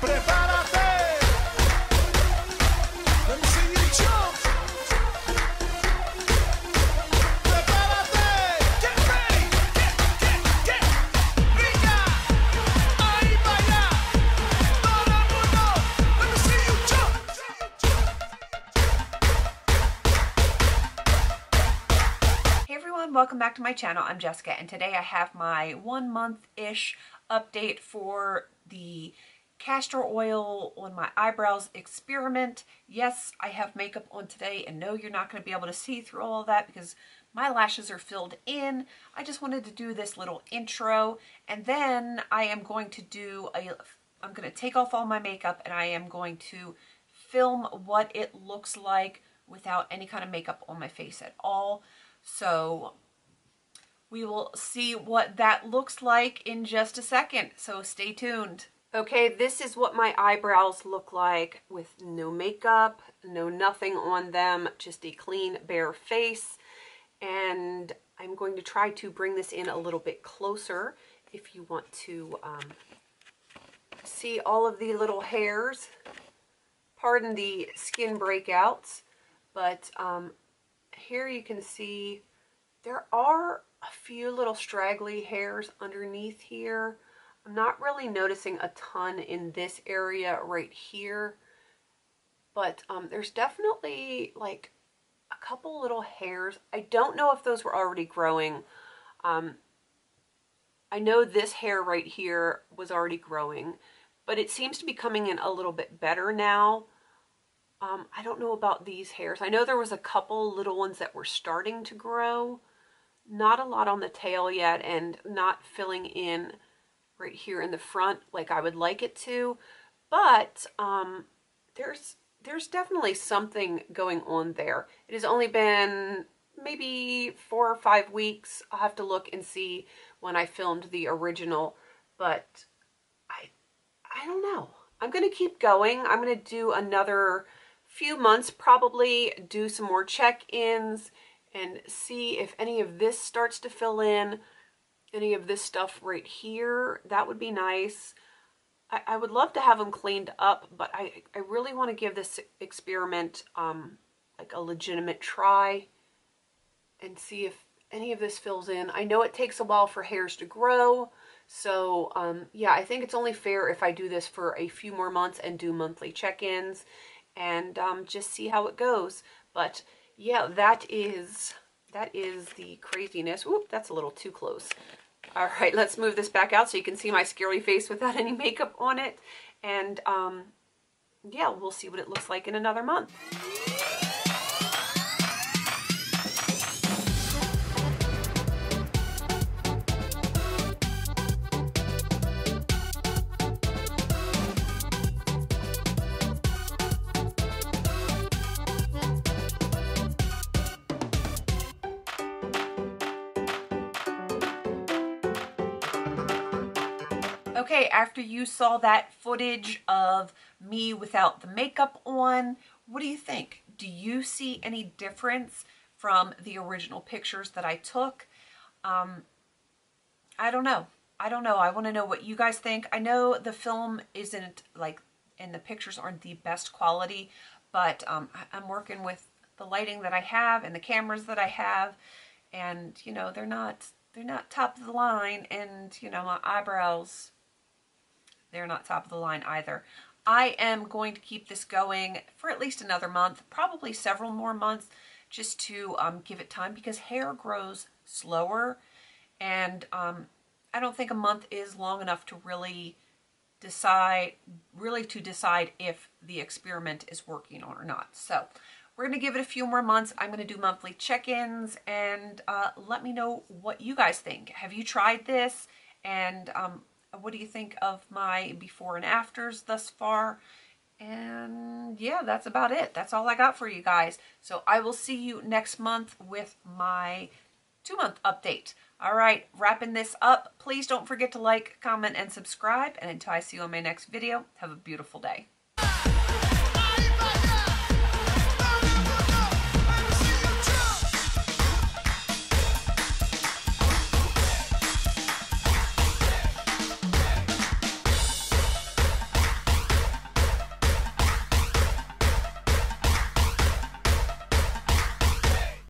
Prepárate. Let me see you jump. Prepárate. Get ready. Get. Brilla. Ahí vaya. Todo el mundo. Let me see you jump. Hey everyone, welcome back to my channel. I'm Jessica, and today I have my 1 month-ish update for the castor oil on my eyebrows experiment. Yes, I have makeup on today, and no, you're not going to be able to see through all of that because my lashes are filled in. I just wanted to do this little intro, and then I am going to I'm going to take off all my makeup, and I am going to film what it looks like without any kind of makeup on my face at all. So we will see what that looks like in just a second, so stay tuned. Okay, this is what my eyebrows look like with no makeup, no nothing on them, just a clean, bare face. And I'm going to try to bring this in a little bit closer if you want to see all of the little hairs. Pardon the skin breakouts, but here you can see there are a few little straggly hairs underneath here. I'm not really noticing a ton in this area right here, but there's definitely like a couple little hairs. I don't know if those were already growing. I know this hair right here was already growing, but it seems to be coming in a little bit better now. I don't know about these hairs. I know there was a couple little ones that were starting to grow. Not a lot on the tail yet, and not filling in right here in the front like I would like it to. But there's definitely something going on there. It has only been maybe 4 or 5 weeks. I'll have to look and see when I filmed the original, but I don't know. I'm going to keep going. I'm going to do another few months, probably do some more check-ins and see if any of this starts to fill in, any of this stuff right here. That would be nice. I would love to have them cleaned up, but I really want to give this experiment like a legitimate try and see if any of this fills in. I know it takes a while for hairs to grow, so yeah, I think it's only fair if I do this for a few more months and do monthly check-ins and just see how it goes. But yeah, that is the craziness. Whoop, that's a little too close. All right, let's move this back out so you can see my scary face without any makeup on it. And yeah, we'll see what it looks like in another month. Okay, after you saw that footage of me without the makeup on, what do you think? Do you see any difference from the original pictures that I took? I don't know. I want to know what you guys think. I know the film isn't like, and the pictures aren't the best quality, but I'm working with the lighting that I have and the cameras that I have, and you know, they're not top of the line, and you know, my eyebrows, they're not top of the line either. I am going to keep this going for at least another month, probably several more months, just to give it time, because hair grows slower, and I don't think a month is long enough to really decide if the experiment is working or not. So we're going to give it a few more months. I'm going to do monthly check-ins, and let me know what you guys think. Have you tried this? And what do you think of my before and afters thus far? And yeah, that's about it. That's all I got for you guys. So I will see you next month with my 2-month update. All right, wrapping this up. Please don't forget to like, comment, and subscribe. And until I see you on my next video, have a beautiful day.